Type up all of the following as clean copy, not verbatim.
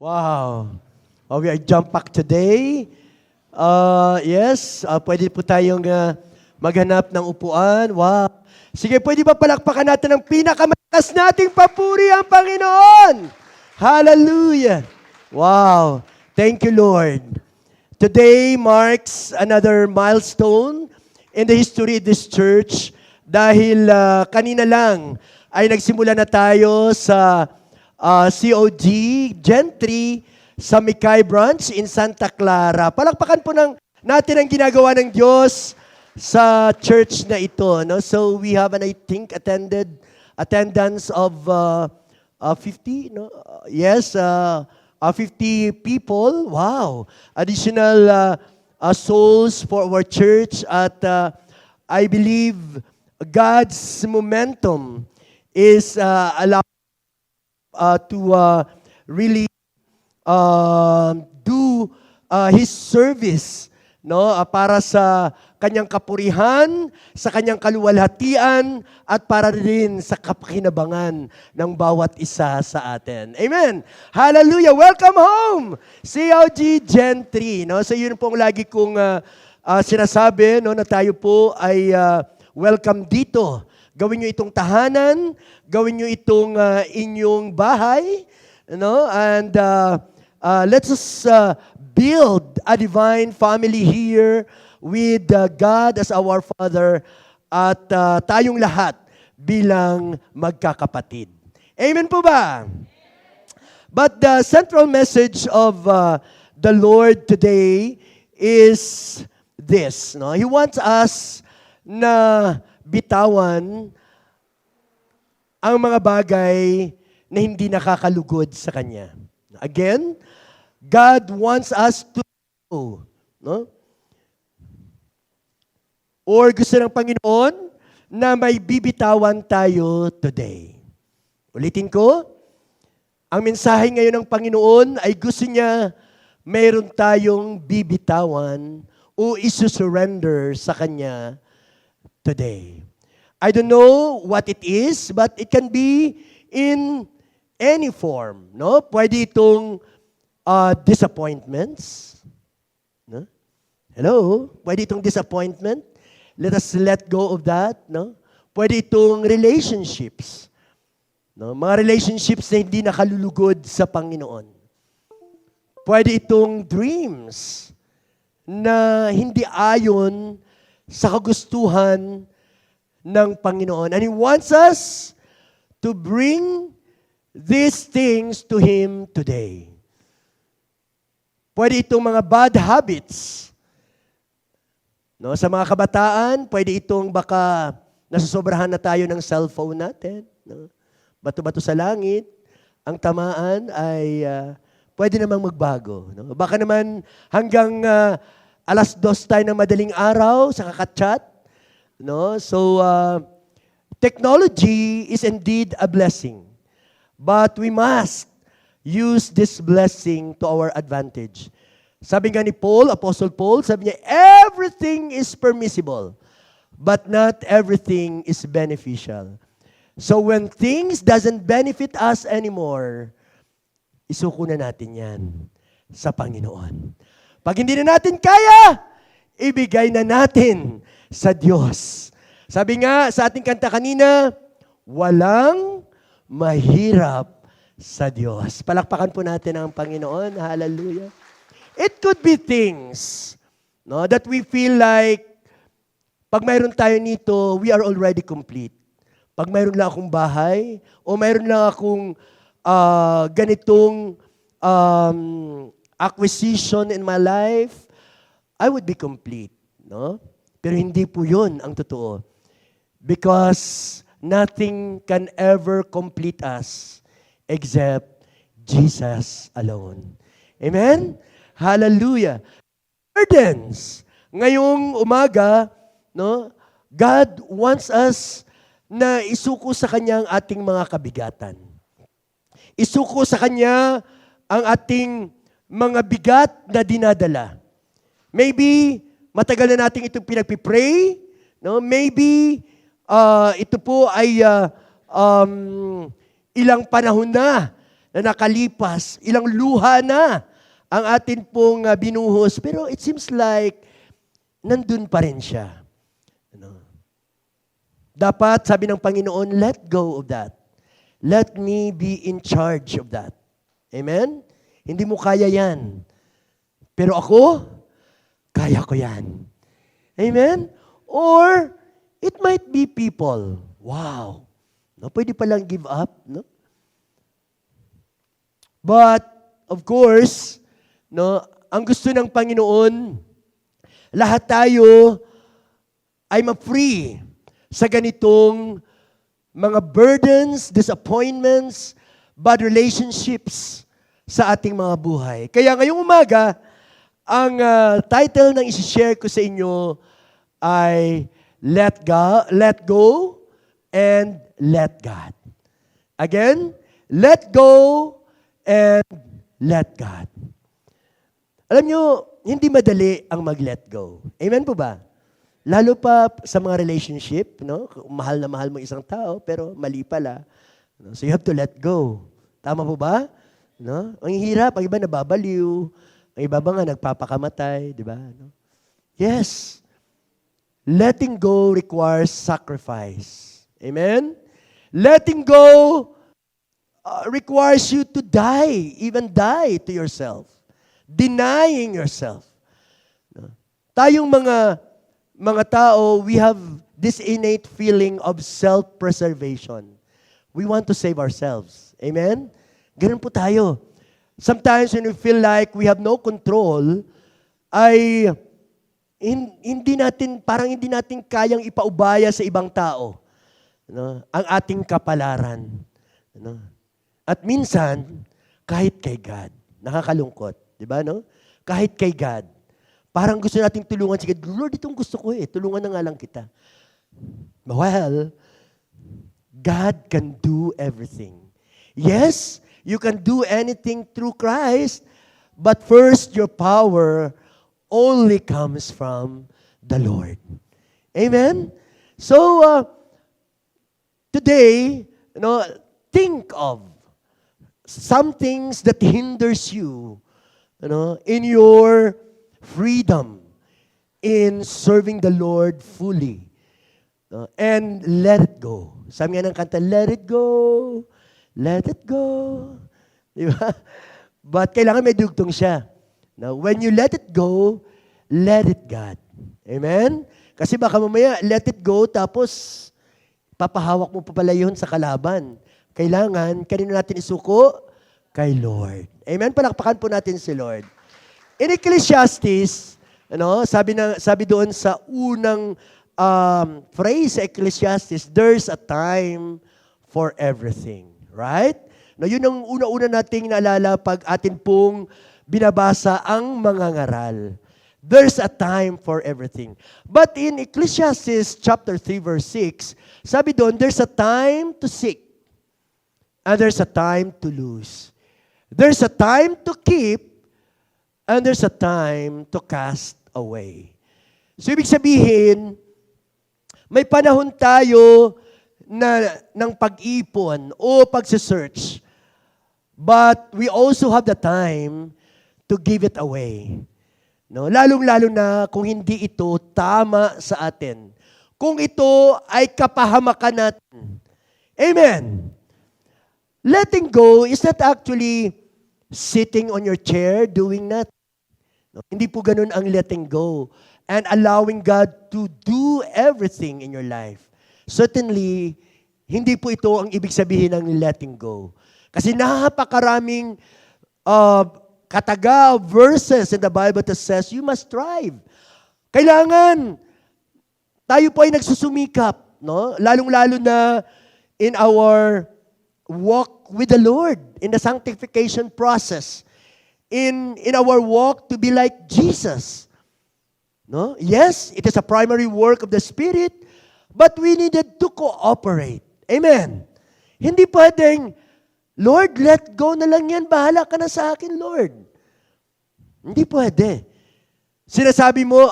Wow. We are jump pack today. Yes, pwede po tayong maghanap ng upuan. Wow. Sige, pwede ba palakpakan natin ang pinakamalakas nating papuri ang Panginoon? Hallelujah. Wow. Thank you, Lord. Today marks another milestone in the history of this church dahil kanina lang ay nagsimula na tayo sa COG Gen 3 sa Mikay Branch in Santa Clara. Palakpakan po natin ang ginagawa ng Diyos sa church na ito. No? So we have I think, attendance of 50, no? Yes, 50 people. Wow. Additional souls for our church at I believe God's momentum is allowed to really do His service, no, para sa kanyang kapurihan, sa kanyang kaluwalhatian, at para rin sa kapakinabangan ng bawat isa sa atin. Amen! Hallelujah! Welcome home! COG Gen 3. No? So yun pong lagi kong sinasabi, no, na tayo po ay welcome dito. Gawin nyo itong tahanan, gawin nyo itong inyong bahay, no? And let's us build a divine family here with God as our Father at tayong lahat bilang magkakapatid. Amen po ba? But the central message of the Lord today is this. No? He wants us na bitawan ang mga bagay na hindi nakakalugod sa Kanya. Again, God wants us to know, no? Or gusto ng Panginoon na may bibitawan tayo today. Ulitin ko, ang mensahe ngayon ng Panginoon ay gusto niya mayroon tayong bibitawan o isusurrender sa Kanya today. I don't know what it is, but it can be in any form. No? Pwede itong disappointments. No? Hello? Pwede itong disappointment. Let us let go of that. No? Pwede itong relationships. No? Mga relationships na hindi nakalulugod sa Panginoon. Pwede itong dreams na hindi ayon sa kagustuhan ng Panginoon. And He wants us to bring these things to Him today. Pwede itong mga bad habits. No, sa mga kabataan, pwede itong baka nasasobrahan na tayo ng cellphone natin. No? Bato-bato sa langit, ang tamaan ay pwede namang magbago. No? Baka naman hanggang 2:00 tayo ng madaling araw sa kakachat. No? So, technology is indeed a blessing. But we must use this blessing to our advantage. Sabi nga ni Paul, Apostle Paul, sabi niya, everything is permissible, but not everything is beneficial. So when things doesn't benefit us anymore, isuko na natin yan sa Panginoon. Pag hindi na natin kaya, ibigay na natin sa Diyos. Sabi nga sa ating kanta kanina, walang mahirap sa Diyos. Palakpakan po natin ang Panginoon. Hallelujah. It could be things, no, that we feel like pag mayroon tayo nito, we are already complete. Pag mayroon lang akong bahay o mayroon lang akong ganitong acquisition in my life, I would be complete. No? Pero hindi po yun ang totoo. Because nothing can ever complete us except Jesus alone. Amen? Hallelujah. Burdens. Ngayong umaga, no, God wants us na isuko sa Kanya ang ating mga kabigatan. Isuko sa Kanya ang ating mga bigat na dinadala. Maybe, matagal na natin itong pinagpipray. No? Maybe, ito po ay ilang panahon na na nakalipas, ilang luha na ang atin pong binuhos, pero it seems like nandun pa rin siya. Ano? Dapat, sabi ng Panginoon, let go of that. Let me be in charge of that. Amen? Hindi mo kaya yan. Pero ako, kaya ko yan. Amen? Or, it might be people. Wow. No, pwede palang give up, no? But, of course, no, ang gusto ng Panginoon, lahat tayo ay ma-free sa ganitong mga burdens, disappointments, bad relationships sa ating mga buhay. Kaya ngayong umaga, ang title ng isi-share ko sa inyo ay Let Go, and Let God. Again, let go and let God. Alam nyo, hindi madali ang mag-let go. Amen po ba? Lalo pa sa mga relationship, no? Mahal na mahal mo isang tao, pero mali pala. No? So you have to let go. Tama po ba? No? Ang hirap, ang iba nababaliw, ang iba ba nga nagpapakamatay, di ba? No? Yes. Letting go requires sacrifice. Amen? Letting go requires you to die, even die to yourself. Denying yourself. No? Tayong mga tao, we have this innate feeling of self-preservation. We want to save ourselves. Amen? Ganun po tayo. Sometimes when we feel like we have no control, ay hindi natin kayang ipaubaya sa ibang tao, no? Ang ating kapalaran. No? At minsan, kahit kay God, nakakalungkot, di ba, no? Kahit kay God, parang gusto nating tulungan si God. Lord, itong gusto ko tulungan na nga lang kita. Well, God can do everything. Yes, you can do anything through Christ, but first, your power only comes from the Lord. Amen? So, today, think of some things that hinders you, in your freedom in serving the Lord fully. And let it go. Sabi nga ng kanta, let it go, let it go. Di ba? But kailangan may dugtong siya. Now, when you let it go, let it God. Amen? Kasi baka mamaya, let it go, tapos papahawak mo pa pala yun sa kalaban. Kailangan, kanino natin isuko? Kay Lord. Amen? Palakpakan po natin si Lord. In Ecclesiastes, sabi doon sa unang phrase sa Ecclesiastes, there's a time for everything. Right? Now, yun ang una-una nating naalala pag atin pong binabasa ang mga ngaral. There's a time for everything. But in Ecclesiastes chapter 3 verse 6, sabi doon, there's a time to seek. And there's a time to lose. There's a time to keep, and there's a time to cast away. So, ibig sabihin, may panahon tayo ng pag-ipon o pagsisearch, but we also have the time to give it away. No? Lalong-lalo na kung hindi ito tama sa atin. Kung ito ay kapahamakan natin. Amen. Letting go is not actually sitting on your chair doing nothing. No? Hindi po ganun ang letting go and allowing God to do everything in your life. Certainly, hindi po ito ang ibig sabihin ng letting go. Kasi napakaraming kataga verses in the Bible that says, you must strive. Kailangan, tayo po ay nagsusumikap, no? Lalong-lalo na in our walk with the Lord, in the sanctification process, in our walk to be like Jesus. No? Yes, it is a primary work of the Spirit, but we needed to cooperate. Amen. Hindi pwedeng, Lord, let go na lang yan, bahala ka na sa akin, Lord. Hindi pwede. Sinasabi mo,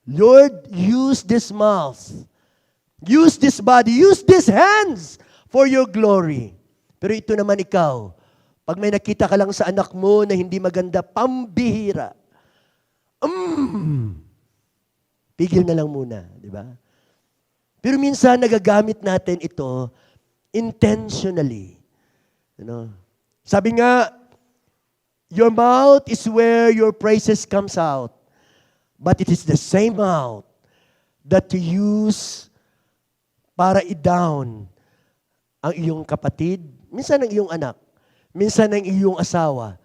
Lord, use this mouth, use this body, use these hands for your glory. Pero ito naman ikaw, Pag may nakita ka lang sa anak mo na hindi maganda, pambihira. Pigil na lang muna, di ba? Pero minsan nagagamit natin ito intentionally. Sabi nga, your mouth is where your praises comes out. But it is the same mouth that you use para i-down ang iyong kapatid, minsan ang iyong anak, minsan ang iyong asawa.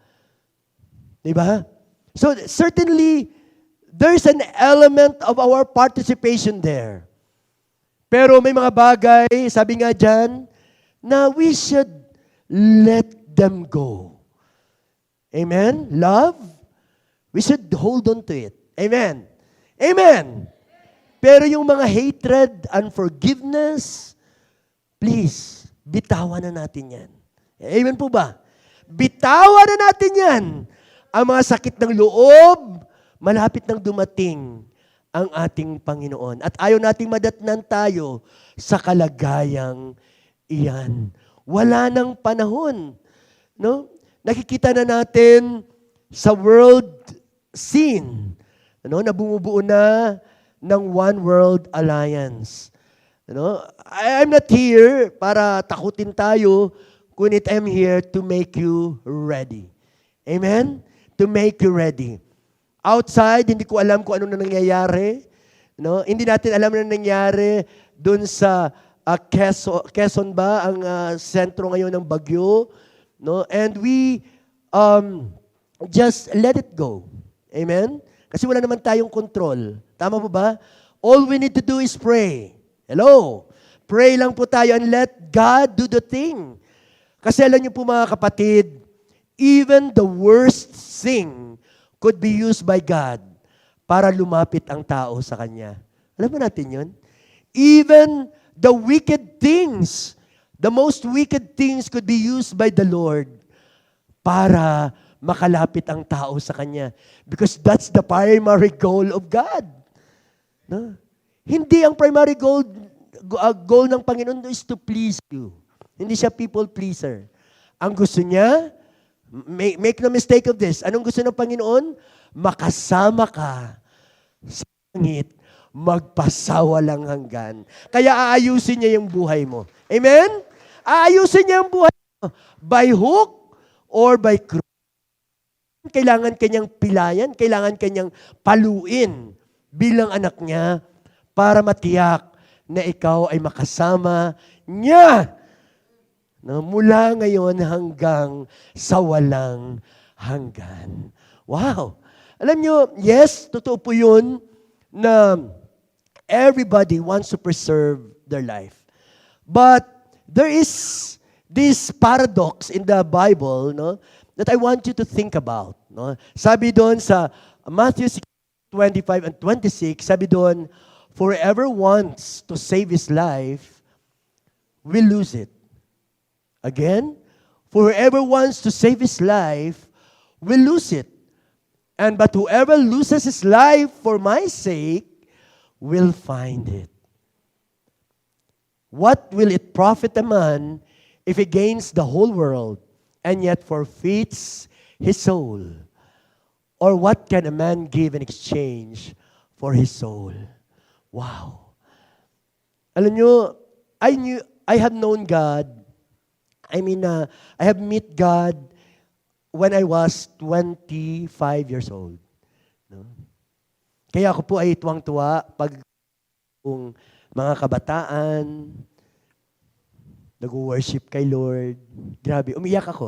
Diba? So certainly, there's an element of our participation there. Pero may mga bagay, sabi nga dyan, na we should let them go. Amen? Love, we should hold on to it. Amen? Amen? Pero yung mga hatred, unforgiveness, please, bitawan na natin yan. Amen po ba? Bitawan na natin yan. Ang mga sakit ng loob, malapit nang dumating ang ating Panginoon. At ayaw nating madatnan tayo sa kalagayang iyan. Wala nang panahon. No? Nakikita na natin sa world scene na bumubuo na ng One World Alliance. I'm not here para takutin tayo, kundi I'm here to make you ready. Amen? To make you ready. Outside, hindi ko alam kung ano na nangyayari. Hindi natin alam na nangyayari doon sa Quezon ba, ang sentro ngayon ng bagyo. And we just let it go. Amen? Kasi wala naman tayong control. Tama po ba? All we need to do is pray. Hello? Pray lang po tayo and let God do the thing. Kasi alam niyo po mga kapatid, even the worst thing could be used by God para lumapit ang tao sa Kanya. Alam mo natin yun? Even the wicked things, the most wicked things could be used by the Lord para makalapit ang tao sa Kanya. Because that's the primary goal of God. Hindi ang primary goal ng Panginoon is to please you. Hindi siya people pleaser. Ang gusto niya, make no mistake of this, anong gusto ng Panginoon? Makasama ka sa langit, magpasawa lang hanggan. Kaya aayusin niya yung buhay mo. Amen? Aayusin niya yung buhay mo. By hook or by crook. Kailangan kanyang pilayan, kailangan kanyang paluin bilang anak niya para matiyak na ikaw ay makasama niya mula ngayon hanggang sa walang hanggan. Wow! Alam nyo, yes, totoo po yun na everybody wants to preserve their life. But there is this paradox in the Bible, that I want you to think about. Sabi doon sa Matthew 6:25 and 26, sabi doon, whoever wants to save his life will lose it. Again, whoever wants to save his life will lose it. But whoever loses his life for my sake will find it. What will it profit a man if he gains the whole world and yet forfeits his soul? Or what can a man give in exchange for his soul? Wow. Alam nyo, I have known God. I have met God when I was 25 years old. Kaya ako po ay tuwang-tuwa pag mga kabataan, nag-worship kay Lord. Grabe, umiyak ako.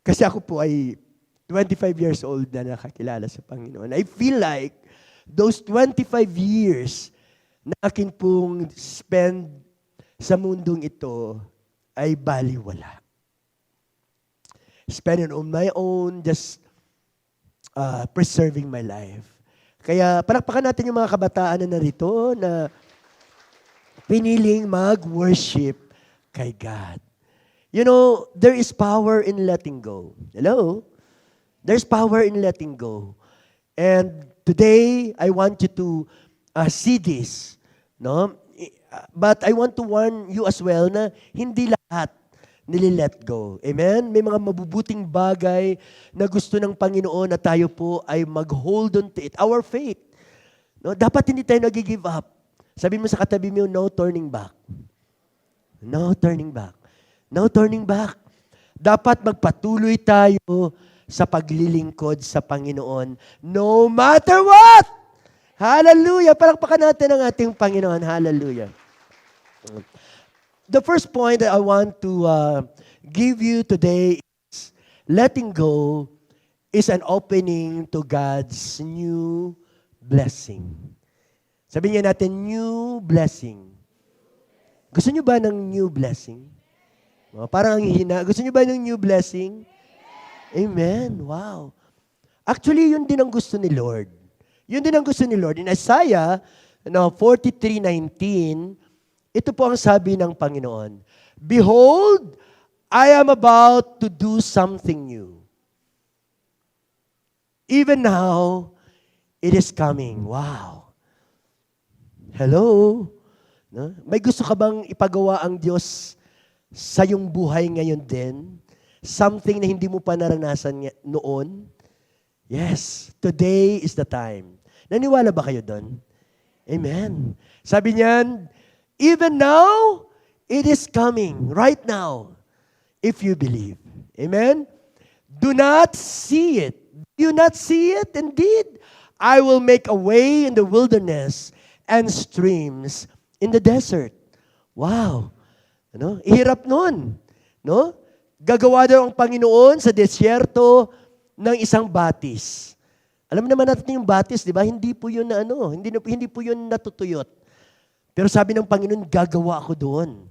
Kasi ako po ay 25 years old na nakakilala sa Panginoon. I feel like those 25 years na akin pong spend sa mundong ito ay baliwala. Spend it on my own, just preserving my life. Kaya palakpakan natin yung mga kabataan na narito na piniling mag-worship kay God. There is power in letting go. Hello? There's power in letting go. And today, I want you to see this. But I want to warn you as well na hindi lahat nililet go. Amen? May mga mabubuting bagay na gusto ng Panginoon na tayo po ay mag-hold on to it. Our faith. No? Dapat hindi tayo nag-give up. Sabi mo sa katabi mo, no turning back. No turning back. No turning back. Dapat magpatuloy tayo sa paglilingkod sa Panginoon no matter what! Hallelujah! Palakpakan natin ang ating Panginoon. Hallelujah. The first point that I want to give you today is letting go is an opening to God's new blessing. Sabihin niya natin, new blessing. Gusto niyo ba ng new blessing? Parang ang hina. Gusto niyo ba ng new blessing? Amen. Wow. Actually, yun din ang gusto ni Lord. Yun din ang gusto ni Lord. In Isaiah 43:19, ito po ang sabi ng Panginoon, Behold, I am about to do something new. Even now, it is coming. Wow. Hello? No? May gusto ka bang ipagawa ang Diyos sa iyong buhay ngayon din? Something na hindi mo pa naranasan noon? Yes, today is the time. Naniwala ba kayo doon? Amen. Sabi niyan, even now, it is coming right now, if you believe. Amen? Do not see it. Do you not see it? Indeed, I will make a way in the wilderness and streams in the desert. Wow. Ano? Ihirap nun. No? Gagawa daw ang Panginoon sa desyerto ng isang batis. Alam naman natin yung batis, di ba? Hindi po yun na hindi po yun natutuyot. Pero sabi ng Panginoon, gagawa ako doon.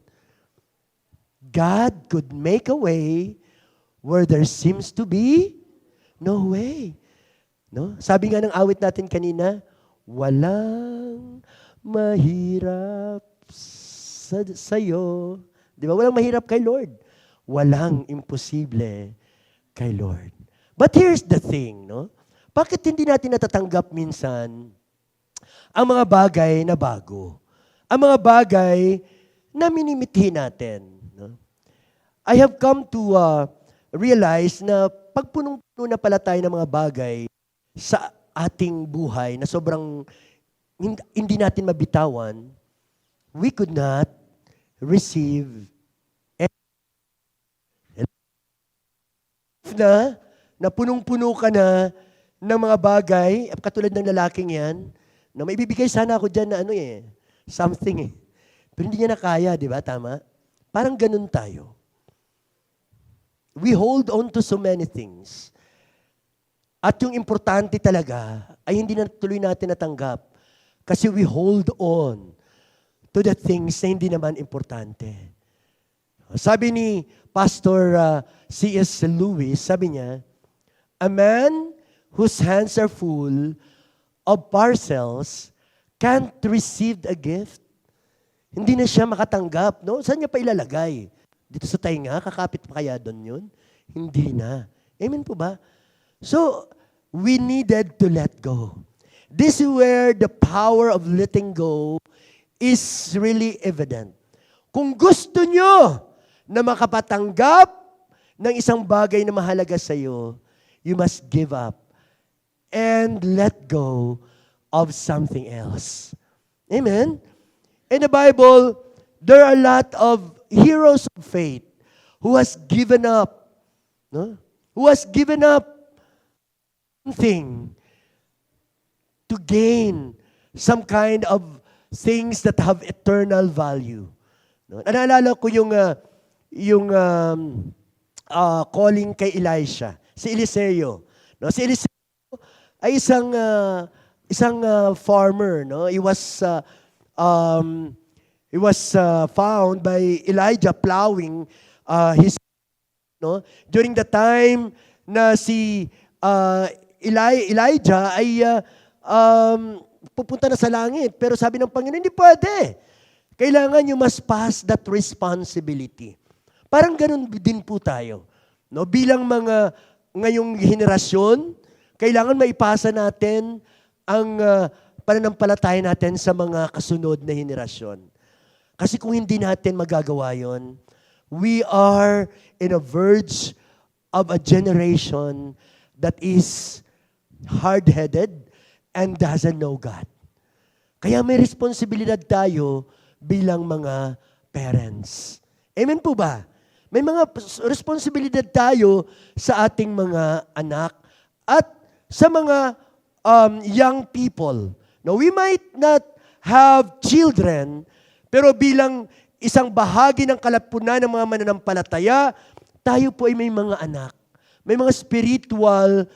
God could make a way where there seems to be no way. No? Sabi nga ng awit natin kanina, walang mahirap sa'yo. Di ba? Walang mahirap kay Lord. Walang imposible kay Lord. But here's the thing, no? Bakit hindi natin natatanggap minsan ang mga bagay na bago? Ang mga bagay na minimithi natin. No? I have come to realize na pag punong-puno na pala tayo ng mga bagay sa ating buhay na sobrang hindi natin mabitawan, we could not receive na punong-puno ka na ng mga bagay, katulad ng lalaking yan, na may bibigay sana ako dyan na something Pero hindi niya na kaya, di ba? Tama? Parang ganun tayo. We hold on to so many things. At yung importante talaga ay hindi na tuloy natin natanggap. Kasi we hold on to the things na hindi naman importante. Sabi ni Pastor C.S. Lewis, sabi niya, a man whose hands are full of parcels can't receive a gift. Hindi na siya makatanggap. No? Saan niya pa ilalagay? Dito sa tainga? Kakapit pa kaya doon yun? Hindi na. Amen po ba? So, we needed to let go. This is where the power of letting go is really evident. Kung gusto nyo na makapatanggap ng isang bagay na mahalaga sa iyo, you must give up and let go of something else. Amen? In the Bible, there are a lot of heroes of faith who has given up, no? Who has given up something to gain some kind of things that have eternal value. No? Naalala ko yung calling kay Elisha, si Eliseo. No? Si Eliseo ay isang farmer. No? He was found by Elijah plowing his. No? During the time na si Elijah ay pupunta na sa langit. Pero sabi ng Panginoon, hindi pwede. Kailangan you must pass that responsibility. Parang ganun din po tayo. No? Bilang mga ngayong henerasyon, kailangan maipasa natin ang pananampalataya natin sa mga kasunod na henerasyon. Kasi kung hindi natin magagawa yon, we are in a verge of a generation that is hard-headed and doesn't know God. Kaya may responsibilidad tayo bilang mga parents. Amen po ba? May mga responsibilidad tayo sa ating mga anak at sa mga young people. Now, we might not have children, pero bilang isang bahagi ng kalapunan ng mga mananampalataya, tayo po ay may mga anak. May mga spiritual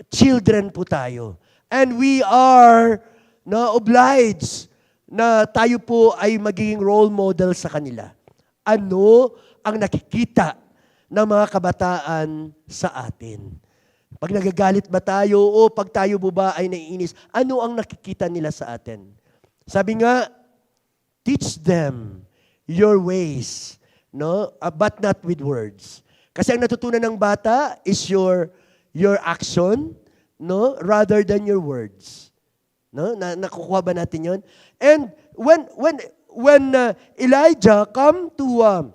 children po tayo. And we are obliged na tayo po ay magiging role model sa kanila. Ano ang nakikita ng mga kabataan sa atin? Pag nagagalit ba tayo o pag tayo ba ay naiinis, ano ang nakikita nila sa atin? Sabi nga, teach them your ways, but not with words. Kasi ang natutunan ng bata is your action, rather than your words. Nakukuha ba natin 'yon? And when Elijah come to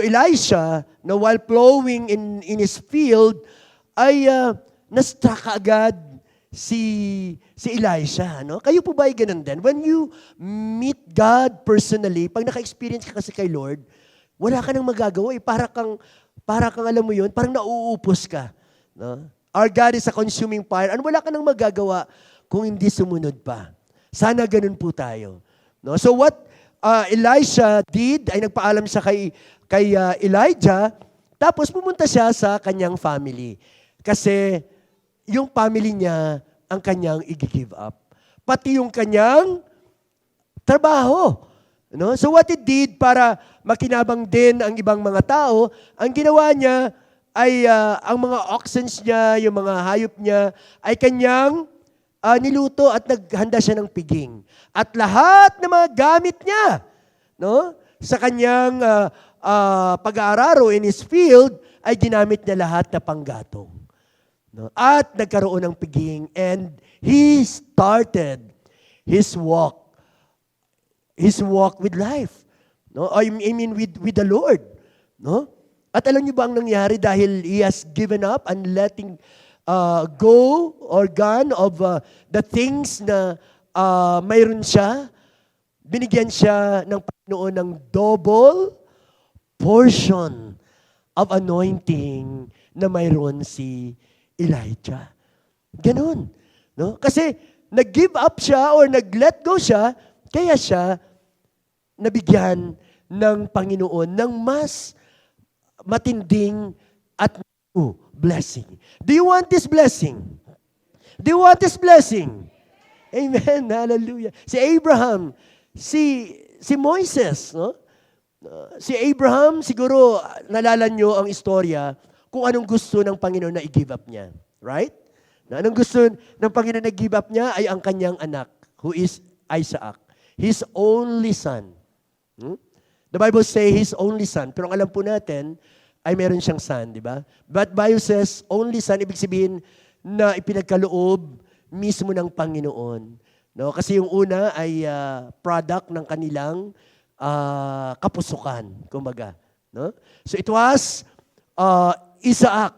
Elisha, while plowing in his field, ay na-struck agad si Elisha. Kayo po ba ay ganun din? When you meet God personally, pag naka-experience ka kasi kay Lord, wala ka nang magagawa. Para kang alam mo yun, parang nauupos ka. Our God is a consuming fire. Wala ka nang magagawa kung hindi sumunod pa. Sana ganun po tayo. So what Elisha did, ay nagpaalam siya kay Elijah, tapos pumunta siya sa kanyang family. Kasi yung family niya ang kanyang i-give up. Pati yung kanyang trabaho. So what he did para makinabang din ang ibang mga tao, ang ginawa niya ay ang mga oxens niya, yung mga hayop niya, ay kanyang niluto at naghanda siya ng piging. At lahat ng mga gamit niya, sa kanyang pag-aararo in his field, ay ginamit niya lahat na panggatong. At nagkaroon ng piging, and he started his walk with life. I mean with the Lord. At alam niyo ba ang nangyari dahil he has given up and letting go or gone of the things na mayroon siya, binigyan siya ng Panginoon ng double portion of anointing na mayroon si Elijah. Ganun. Kasi nag-give up siya or nag-let go siya, kaya siya nabigyan ng Panginoon ng mas matinding at blessing. Do you want this blessing? Do you want this blessing? Amen. Hallelujah. Si Abraham, si Moises, si Abraham, siguro nalala nyo ang istorya kung anong gusto ng Panginoon na i-give up niya. Right? Anong gusto ng Panginoon na i-give up niya ay ang kanyang anak, who is Isaac. His only son. The Bible says his only son. Pero ang alam po natin, ay meron siyang son, di ba? But Bible says, only son, ibig sabihin na ipinagkaloob mismo ng Panginoon. Kasi yung una ay product ng kanilang kapusukan, kumbaga. So it was Isaac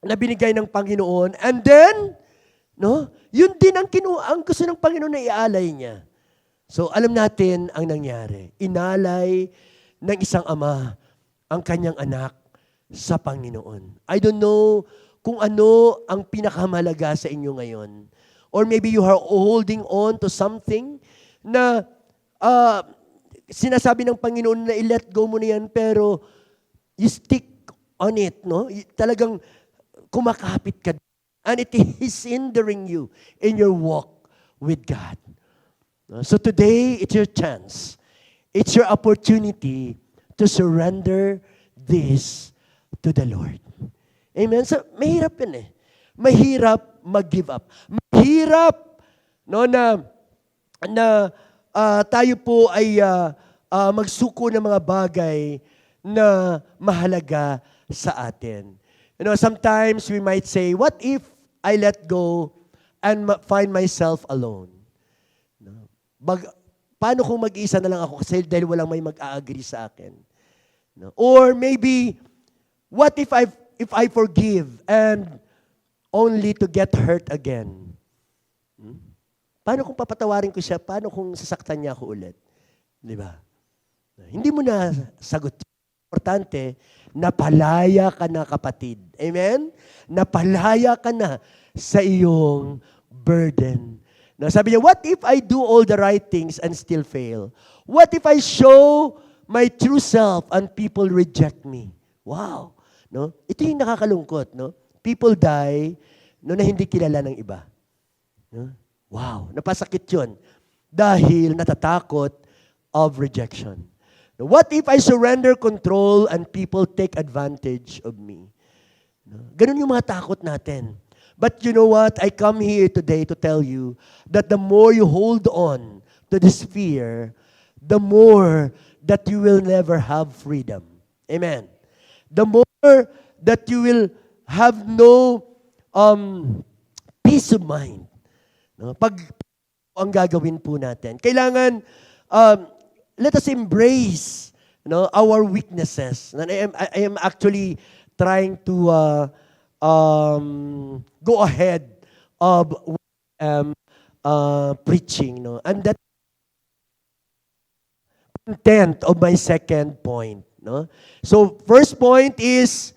na binigay ng Panginoon. And then, yun din ang gusto ng Panginoon na ialay niya. So alam natin ang nangyari. Inalay ng isang ama ang kanyang anak sa Panginoon. I don't know kung ano ang pinakamahalaga sa inyo ngayon. Or maybe you are holding on to something na sinasabi ng Panginoon na i-let go mo na yan, pero you stick on it. Talagang kumakapit ka. And it is hindering you in your walk with God. So today, it's your chance. It's your opportunity to surrender this to the Lord. Amen? So, mahirap yun eh. Mahirap mag-give up. Mahirap na tayo po ay magsuko ng mga bagay na mahalaga sa atin. Sometimes we might say, what if I let go and find myself alone? Paano kung mag-isa na lang ako kasi dahil walang may mag-a-agree sa akin? No? Or maybe, what if I forgive and only to get hurt again? Paano kung papatawarin ko siya? Paano kung sasaktan niya ako ulit? Di ba? Hindi mo na sagot. Importante, napalaya ka na, kapatid. Amen? Napalaya ka na sa iyong burden. Now, sabi niya, what if I do all the right things and still fail? What if I show my true self and people reject me? Wow. No? Ito yung nakakalungkot. No? People die no, na hindi kilala ng iba. No? Wow. Napasakit yun. Dahil natatakot of rejection. Now, what if I surrender control and people take advantage of me? No? Ganun yung mga takot natin. But you know what? I come here today to tell you that the more you hold on to this fear, the more that you will never have freedom. Amen. The more that you will have no peace of mind. No? Pag ang gagawin po natin, kailangan let us embrace our weaknesses. And I am actually trying to go ahead of what I am preaching. No? And that content of my second point. No? So first point is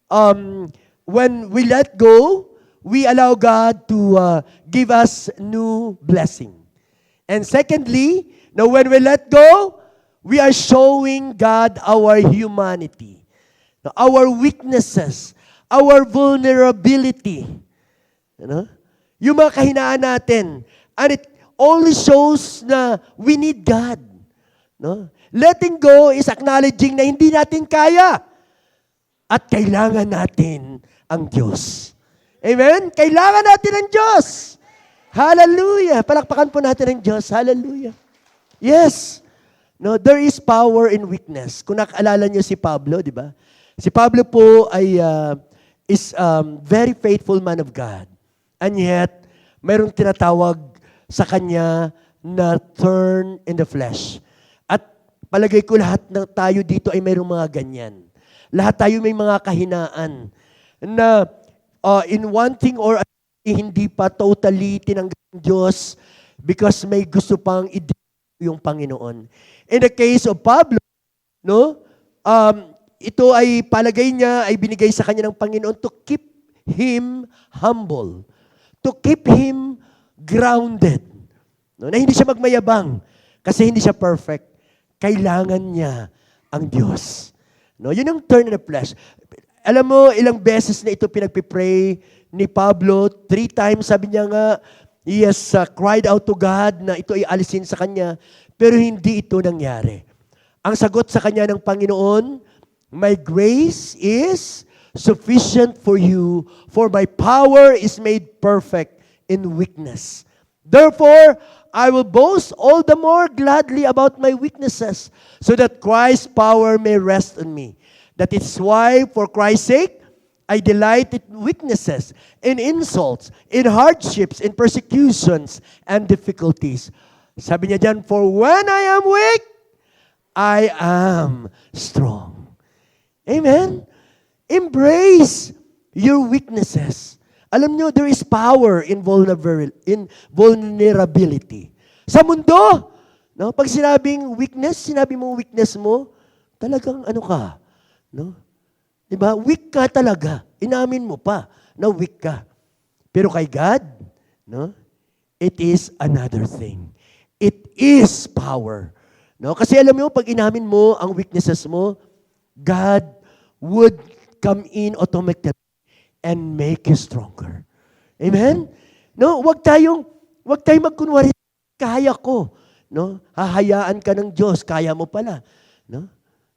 when we let go, we allow God to give us new blessing. And secondly, now when we let go, we are showing God our humanity, our weaknesses, our vulnerability. Yung mga kahinaan natin. And it only shows na we need God. No? Letting go is acknowledging na hindi natin kaya. At kailangan natin ang Diyos. Amen? Kailangan natin ang Diyos. Hallelujah. Palakpakan po natin ang Diyos. Hallelujah. Yes. No, there is power in weakness. Kung nakaalala niyo si Pablo, di ba? Si Pablo po ay is very faithful man of God. And yet, mayroong tinatawag sa kanya na thorn in the flesh. At palagay ko lahat na tayo dito ay mayroong mga ganyan. Lahat tayo may mga kahinaan na in one thing or hindi pa totally tinanggap ng Diyos because may gusto pang yung Panginoon. In the case of Pablo, no, ito ay palagay niya, ay binigay sa kanya ng Panginoon to keep him humble, to keep him grounded. No, na hindi siya magmayabang kasi hindi siya perfect. Kailangan niya ang Diyos. No, yun ang turn in the flesh. Alam mo, ilang beses na ito pinagpipray ni Pablo. 3 times, sabi niya nga, he has cried out to God na ito ay alisin sa kanya. Pero hindi ito nangyari. Ang sagot sa kanya ng Panginoon, my grace is sufficient for you, for my power is made perfect in weakness. Therefore, I will boast all the more gladly about my weaknesses, so that Christ's power may rest on me. That is why, for Christ's sake, I delight in weaknesses, in insults, in hardships, in persecutions, and difficulties. Sabi niya dyan, for when I am weak, I am strong. Amen? Embrace your weaknesses. Alam niyo, there is power in vulnerability. Sa mundo, no, pag sinabing weakness, sinabi mo weakness mo, talagang ano ka, no? Diba? Weak ka talaga. Inamin mo pa na weak ka. Pero kay God, no, it is another thing. It is power. No? Kasi alam mo, pag inamin mo ang weaknesses mo, God would come in automatically and make you stronger. Amen? No, wag tayong magkunwari, kaya ko. No? Hahayaan ka ng Diyos, kaya mo pala. No?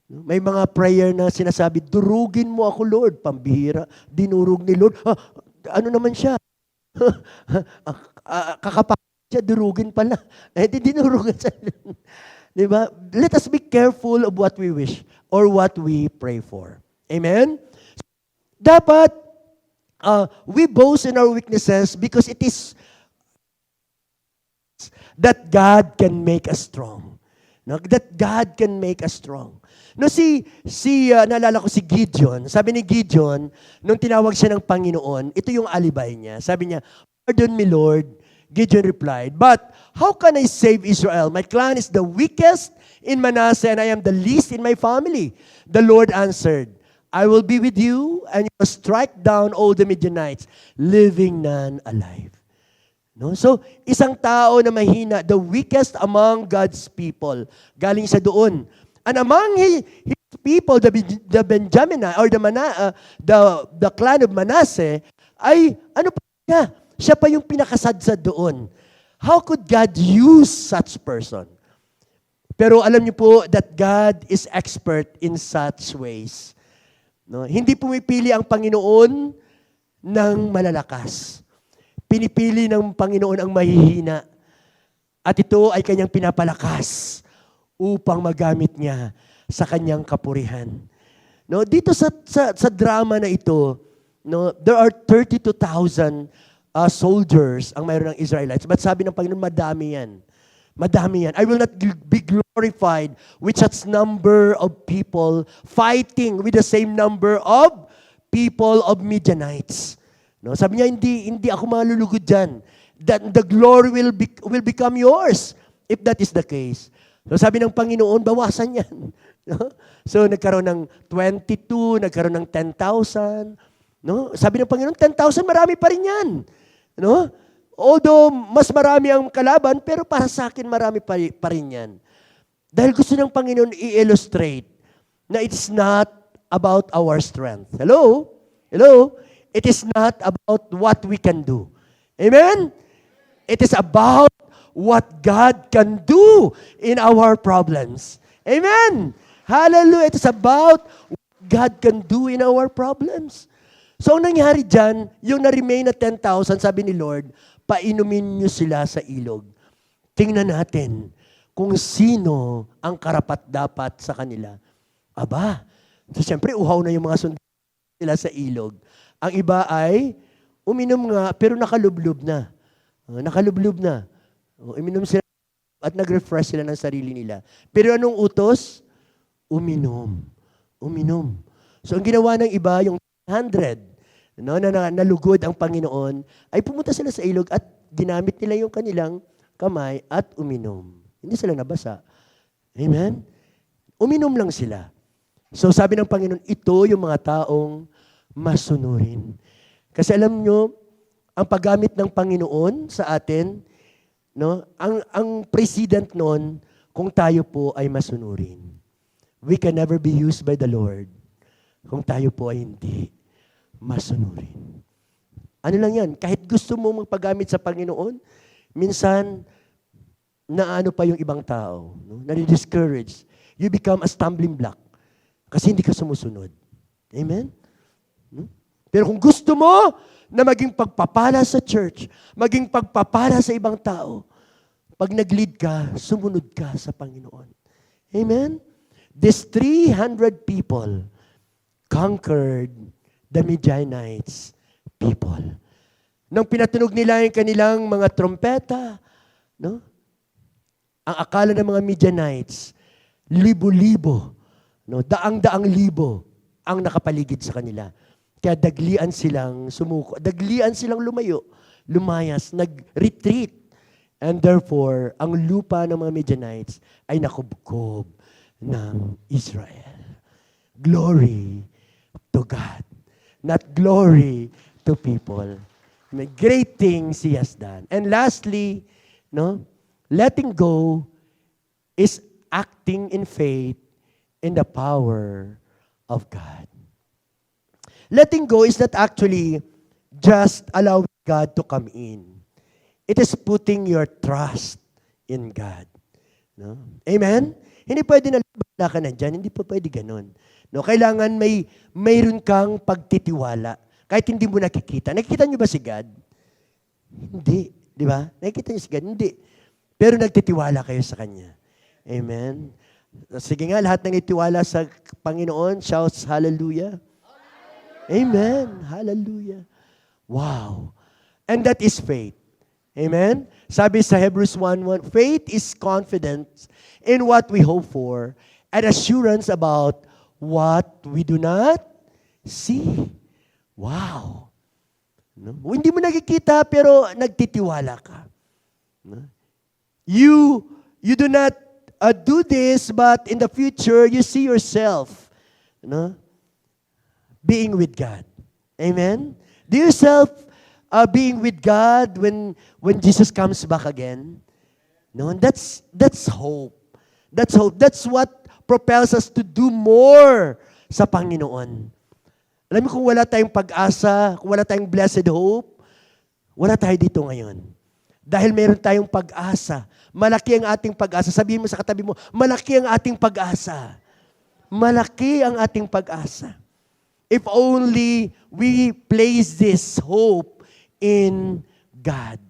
May mga prayer na sinasabi, durugin mo ako, Lord. Pambihira, dinurog ni Lord. Ano naman siya? Kakapakit siya, durugin pala. Dinurugan siya. Diba? Let us be careful of what we wish or what we pray for. Amen? Dapat, we boast in our weaknesses because it is that God can make us strong. No? That God can make us strong. No, naalala ko si Gideon. Sabi ni Gideon, nung tinawag siya ng Panginoon, ito yung alibay niya. Sabi niya, "Pardon me, Lord." Gideon replied, "But how can I save Israel? My clan is the weakest in Manasseh and I am the least in my family." The Lord answered, "I will be with you and you will strike down all the Midianites, leaving none alive." No? So, isang tao na mahina, the weakest among God's people, galing sa doon. And among his people, the Benjamin or the clan of Manasseh, ay ano pa siya? Siya pa yung pinakasadsad doon. How could God use such person? Pero alam niyo po that God is expert in such ways. No? Hindi pumipili ang Panginoon ng malalakas. Pinipili ng Panginoon ang mahihina. At ito ay kanyang pinapalakas upang magamit niya sa kanyang kapurihan. No, dito sa drama na ito, no, there are 32,000 soldiers ang mayroon ng Israelites. But sabi ng Panginoon, madami yan. Madami yan. I will not be glorified with such number of people fighting with the same number of people of Midianites. No, sabi niya, hindi ako malulugod dyan. The glory will become yours if that is the case. So sabi ng Panginoon, bawasan yan. No? So nagkaroon ng 22, nagkaroon ng 10,000. No? Sabi ng Panginoon, 10,000, marami pa rin yan. No? Although mas marami ang kalaban, pero para sa akin marami pa rin yan. Dahil gusto ng Panginoon i-illustrate na it's not about our strength. Hello? Hello? It is not about what we can do. Amen? It is about what God can do in our problems. Amen? Hallelujah. It is about what God can do in our problems. So, ang nangyari dyan, yung na-remain na 10,000, sabi ni Lord, painumin nyo sila sa ilog. Tingnan natin kung sino ang karapat-dapat sa kanila. Aba, so siyempre, uhaw na yung mga sundalo nila sa ilog. Ang iba ay uminom nga, pero nakalublob na. Nakalublob na. Uminom sila at nag-refresh sila ng sarili nila. Pero anong utos? Uminom. Uminom. So ang ginawa ng iba, yung 100, no, na nalugod ang Panginoon, ay pumunta sila sa ilog at ginamit nila yung kanilang kamay at uminom. Hindi sila nabasa. Amen? Uminom lang sila. So sabi ng Panginoon, ito yung mga taong masunurin. Kasi alam nyo, ang paggamit ng Panginoon sa atin, no, ang president noon, kung tayo po ay masunurin. We can never be used by the Lord kung tayo po ay hindi masunurin. Ano lang yan, kahit gusto mo magpagamit sa Panginoon, minsan, naano pa yung ibang tao, no? Nadi-discourage. You become a stumbling block kasi hindi ka sumusunod. Amen? Pero kung gusto mo na maging pagpapala sa church, maging pagpapala sa ibang tao, pag nag-lead ka, sumunod ka sa Panginoon. Amen? These 300 people conquered the Midianites people. Nang pinatunog nila yung kanilang mga trompeta, no? Ang akala ng mga Midianites, libo-libo, no? Daang-daang libo ang nakapaligid sa kanila. Kaya daglian silang sumuko, daglian silang lumayas, nag-retreat. And therefore, ang lupa ng mga Midianites ay nakubkob ng Israel. Glory to God, not glory to people. Great things He has done. And lastly, no, letting go is acting in faith in the power of God. Letting go is not actually just allowing God to come in. It is putting your trust in God. No? Amen? Hindi pwede na wala ka na dyan. Hindi po pwede ganun. No? Kailangan mayroon kang pagtitiwala. Kahit hindi mo nakikita. Nakikita niyo ba si God? Hindi. Di ba? Nakikita niyo si God? Hindi. Pero nagtitiwala kayo sa Kanya. Amen? Sige nga, lahat ng itiwala sa Panginoon, shouts hallelujah. Amen. Hallelujah. Wow. And that is faith. Amen? Sabi sa Hebrews 1:1, faith is confidence in what we hope for an assurance about what we do not see. Wow. No? Hindi mo nakikita pero nagtitiwala ka. No? You do not do this, but in the future, you see yourself being with God. Amen? Do you yourself being with God when Jesus comes back again? No, and that's hope. That's hope. That's what propels us to do more sa Panginoon. Alam mo, kung wala tayong pag-asa, kung wala tayong blessed hope, wala tayo dito ngayon. Dahil meron tayong pag-asa. Malaki ang ating pag-asa. Sabihin mo sa katabi mo, malaki ang ating pag-asa. Malaki ang ating pag-asa. If only we place this hope in God.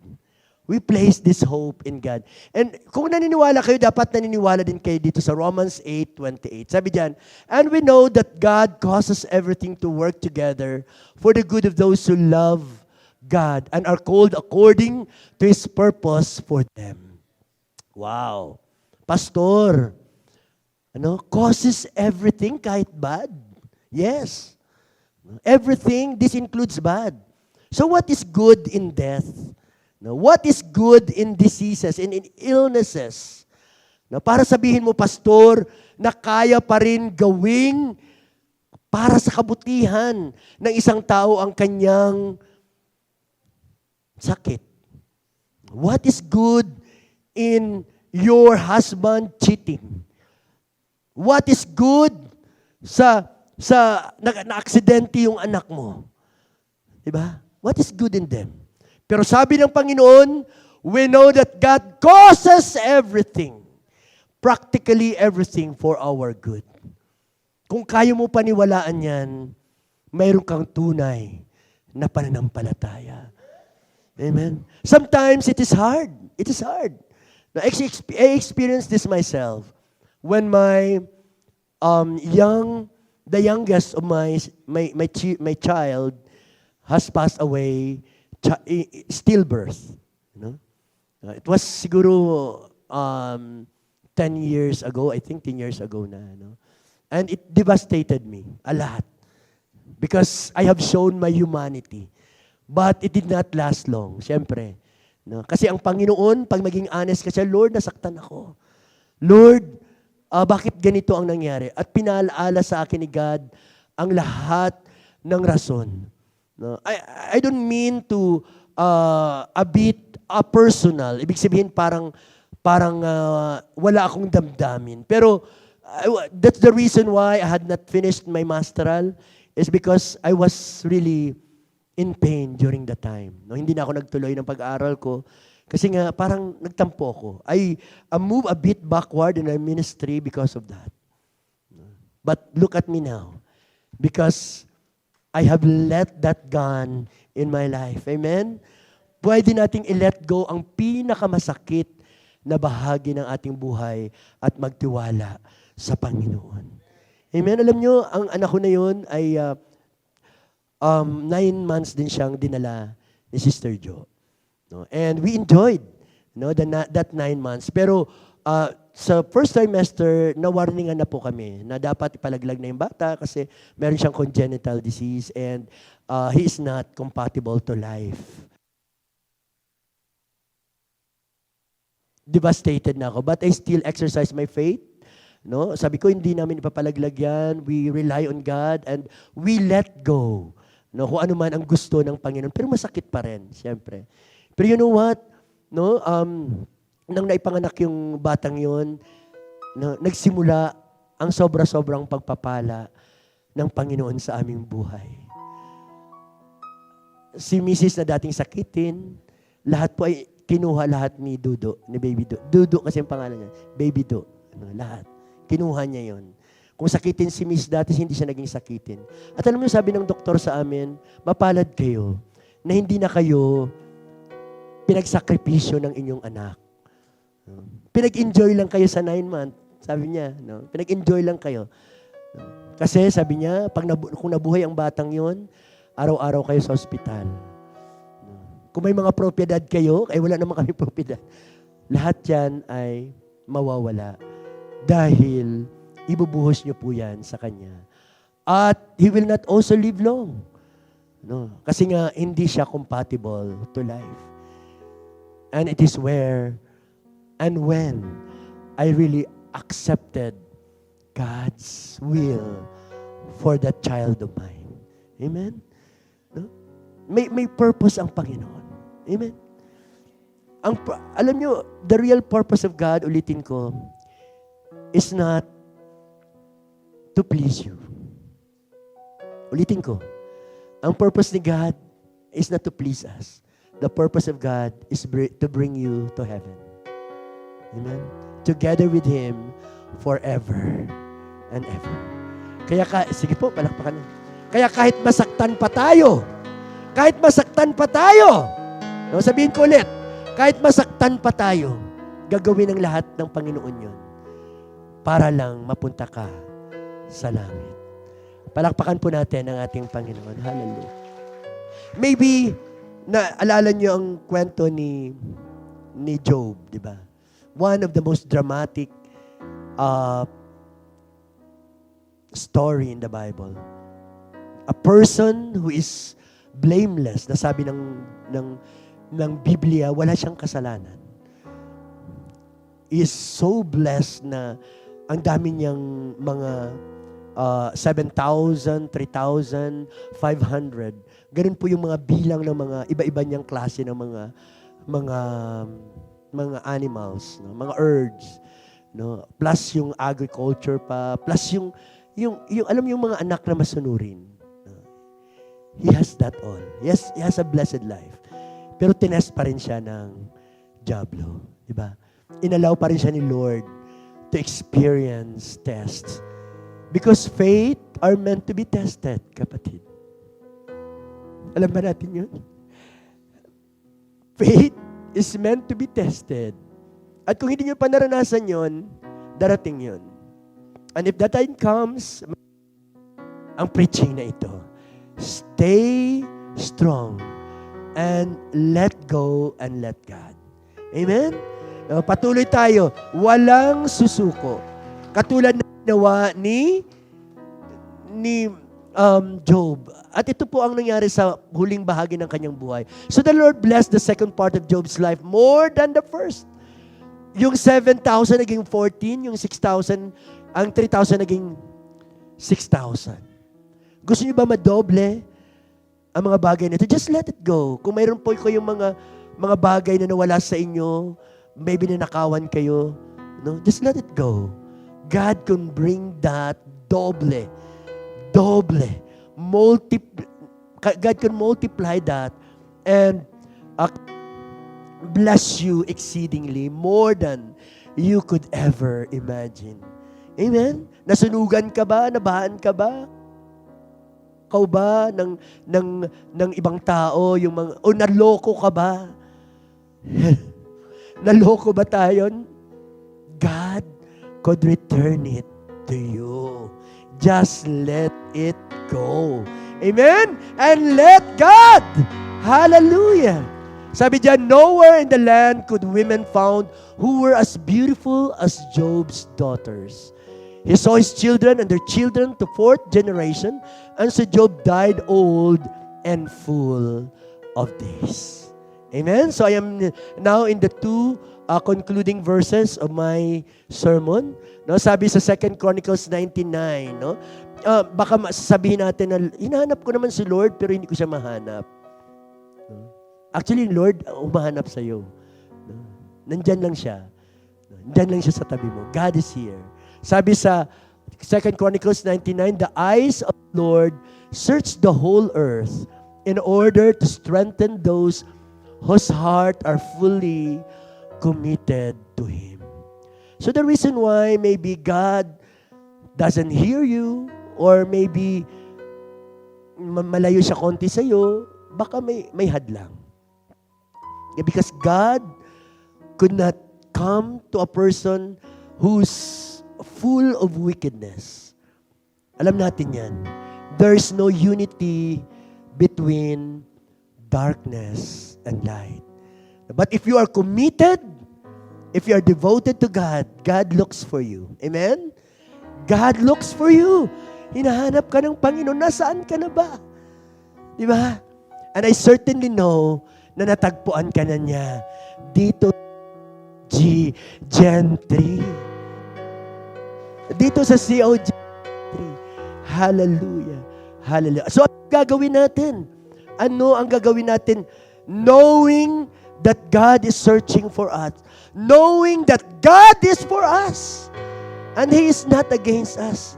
We place this hope in God. And kung naniniwala kayo, dapat naniniwala din kayo dito sa Romans 8:28. Sabi diyan, and we know that God causes everything to work together for the good of those who love God and are called according to His purpose for them. Wow. Pastor, causes everything kahit bad? Yes. Everything, this includes bad. So what is good in death? Now, what is good in diseases, in illnesses? Now, para sabihin mo, Pastor, na kaya pa rin gawing para sa kabutihan ng isang tao ang kanyang sakit. What is good in your husband cheating? What is good sa na-aksidente yung anak mo? Diba? What is good in them? Pero sabi ng Panginoon, we know that God causes everything, practically everything for our good. Kung kaya mo paniwalaan yan, mayroon kang tunay na pananampalataya. Amen? Sometimes it is hard. It is hard. I experienced this myself when the youngest of my child has passed away, stillbirth. It was siguro 10 years ago, I think 10 years ago na. And it devastated me a lot because I have shown my humanity. But it did not last long, siyempre. Kasi ang Panginoon, pag maging honest ka siya, Lord, nasaktan ako. Lord, bakit ganito ang nangyari? At pinaalaala sa akin ni God ang lahat ng rason. I don't mean to a bit personal. Ibig sabihin parang wala akong damdamin. Pero that's the reason why I had not finished my masteral is because I was really in pain during the time. Hindi na ako nagtuloy ng pag-aaral ko kasi nga parang nagtampo ako. I move a bit backward in my ministry because of that. But look at me now. Because I have let that gone in my life. Amen? Pwede nating i-let go ang pinakamasakit na bahagi ng ating buhay at magtiwala sa Panginoon. Amen? Alam nyo, ang anak ko na yun ay 9 months din siyang dinala ni Sister Jo. And we enjoyed that 9 months. Pero sa first trimester, na-warningan na po kami na dapat ipalaglag na yung bata kasi meron siyang congenital disease and he is not compatible to life. Devastated na ako, but I still exercise my faith. Sabi ko, hindi namin ipapalaglag yan. We rely on God and we let go. Kung ano man ang gusto ng Panginoon. Pero masakit pa rin, siyempre. Pero you know what? Nang naipanganak yung batang yon, nagsimula ang sobra-sobrang pagpapala ng Panginoon sa aming buhay. Si Mrs. na dating sakitin, lahat po ay kinuha lahat ni Dudo, ni Baby Do. Dudo kasi ang pangalan niya. Baby Do. Lahat. Kinuha niya yon. Kung sakitin si Miss dati, hindi siya naging sakitin. At alam mo, sabi ng doktor sa amin, mapalad kayo na hindi na kayo pinagsakripisyo ng inyong anak. Pinag-enjoy lang kayo sa 9 months. Sabi niya, pinag-enjoy lang kayo. Kasi sabi niya, kung nabuhay ang batang yon, araw-araw kayo sa ospital. Kung may mga propiedad kayo, wala naman kami propiedad. Lahat yan ay mawawala. Dahil ibubuhos niyo po yan sa Kanya. At He will not also live long. No? Kasi nga, hindi siya compatible to life. And it is where and when I really accepted God's will for that child of mine. Amen? No? May purpose ang Panginoon. Amen? Alam nyo, the real purpose of God, ulitin ko, is not to please you. Ulitin ko, ang purpose ni God is not to please us. The purpose of God is to bring you to heaven. Amen? Together with Him forever and ever. Kaya, sige po, palakpakan. Kaya kahit masaktan pa tayo, no, sabihin ko ulit, kahit masaktan pa tayo, gagawin ng lahat ng Panginoon yun para lang mapunta ka sa langit. Palakpakan po natin ang ating Panginoon. Hallelujah. Maybe, naalala niyo ang kwento ni Job, di ba? One of the most dramatic story in the Bible. A person who is blameless, na sabi ng Biblia, wala siyang kasalanan. Is so blessed na ang dami niyang mga 7,000, 3,500. Ganun po yung mga bilang ng mga iba-iba niyang klase ng mga animals, no? Mga herds, no? Plus yung agriculture pa, plus yung alam mo yung mga anak na masunurin. No? He has that all. Yes, he has a blessed life. Pero tinest pa rin siya ng diablo, di ba? Inalaw pa rin siya ni Lord to experience tests. Because faith are meant to be tested, kapatid. Alam ba natin yun? Faith is meant to be tested. At kung hindi nyo pa naranasan yun, darating yun. And if that time comes, ang preaching na ito, stay strong and let go and let God. Amen? Patuloy tayo. Walang susuko. Katulad na ginawa ni Job. At ito po ang nangyari sa huling bahagi ng kanyang buhay. So the Lord blessed the second part of Job's life more than the first. Yung 7,000 naging 14, yung 6,000, ang 3,000 naging 6,000. Gusto niyo ba madoble ang mga bagay nito? Just let it go. Kung mayroon po kayong mga bagay na nawala sa inyo, maybe ninakawan kayo, no? Just let it go. God can bring that doble. God can multiply that and bless you exceedingly more than you could ever imagine. Amen? Nasunugan ka ba? Nabahan ka ba? Ikaw ba ng ibang tao, o naloko ka ba? Naloko ba tayo? God could return it to you. Just let it go. Amen? And let God. Hallelujah. Sabi diyan, nowhere in the land could women found who were as beautiful as Job's daughters. He saw his children and their children to fourth generation, and so Job died old and full of days. Amen? So I am now in the two concluding verses of my sermon. No, sabi sa 2 Chronicles 19:9, no? Baka sabihin natin na hinahanap ko naman si Lord pero hindi ko siya mahanap. No? Actually, Lord, umahanap sa iyo. No? Nandyan lang siya. No? Nandyan lang siya sa tabi mo. God is here. Sabi sa 2 Chronicles 19:9, the eyes of the Lord search the whole earth in order to strengthen those whose heart are fully committed to Him. So the reason why maybe God doesn't hear you or maybe malayo siya konti sa iyo, baka may hadlang. Yeah, because God could not come to a person who's full of wickedness. Alam natin yan. There's no unity between darkness and light. But if you are committed, if you are devoted to God, God looks for you. Amen? God looks for you. Hinahanap ka ng Panginoon. Nasaan ka na ba? Di ba? And I certainly know na natagpuan ka na niya dito Gen 3. Dito sa COG 3. Hallelujah. Hallelujah. So, ano gagawin natin? Ano ang gagawin natin? Knowing that God is searching for us. Knowing that God is for us. And He is not against us.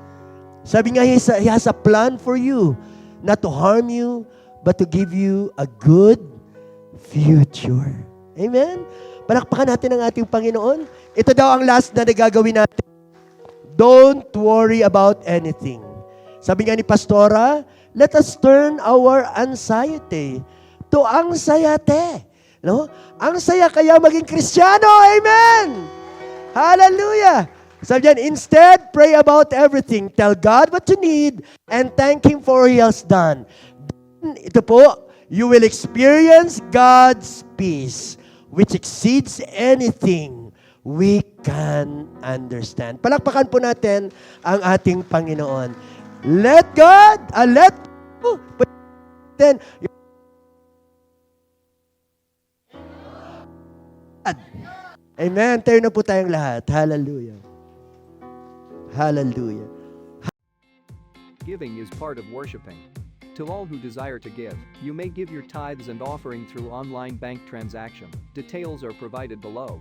Sabi nga, He has a plan for you. Not to harm you, but to give you a good future. Amen? Palakpakan natin ang ating Panginoon. Ito daw ang last na nagagawin natin. Don't worry about anything. Sabi nga ni Pastora, let us turn our anxiety to anxiety. No? Ang saya kaya maging Kristiyano. Amen! Hallelujah! Sabi diyan, instead, pray about everything. Tell God what you need and thank Him for He has done. Then, ito po, you will experience God's peace which exceeds anything we can understand. Palakpakan po natin ang ating Panginoon. Let God, then, amen. Tayo na po tayong lahat. Hallelujah. Hallelujah. Giving is part of worshiping. To all who desire to give, you may give your tithes and offering through online bank transaction. Details are provided below.